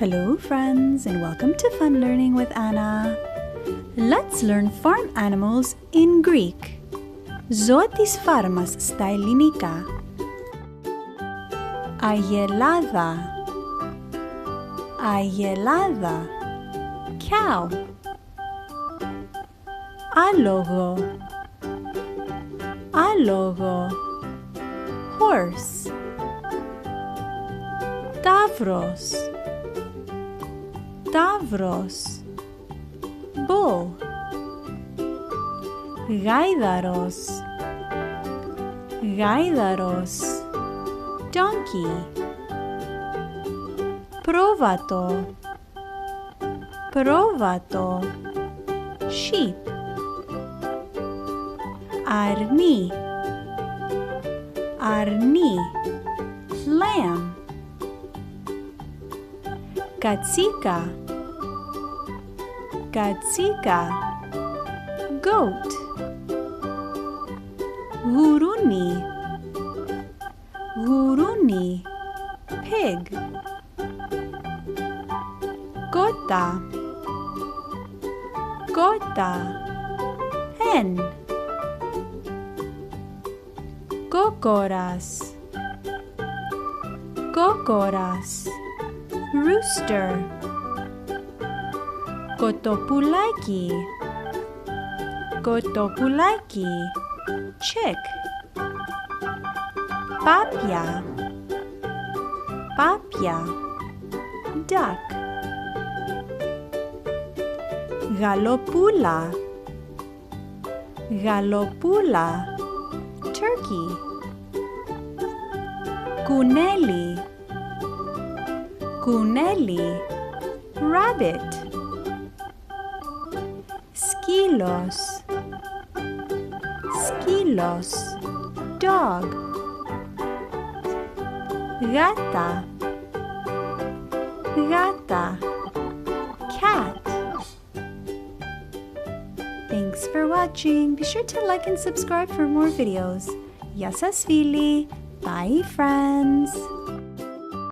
Hello friends and welcome to Fun Learning with Anna. Let's learn farm animals in Greek. Ζω της φάρμας στα ελληνικά. Αγελάδα, αγελάδα, cow. Άλογο, άλογο, horse. Ταύρος, ταύρος, bull. Γάιδαρος, γάιδαρος, donkey. Πρόβατο, πρόβατο, sheep. Αρνί, αρνί, lamb. Κατσίκα, κατσίκα, goat. Γουρούνι, γουρούνι, pig. Κότα, κότα, hen. Κόκορας, κόκορας, rooster. Κοτοπουλάκι, κοτοπουλάκι, chick. Πάπια, πάπια, duck. Γαλοπούλα, γαλοπούλα, turkey. Κουνέλι, κουνέλι, rabbit. Σκύλος, σκύλος, dog. Γάτα, γάτα, cat. Thanks for watching. Be sure to like and subscribe for more videos. Γεια σας φίλοι. Bye friends.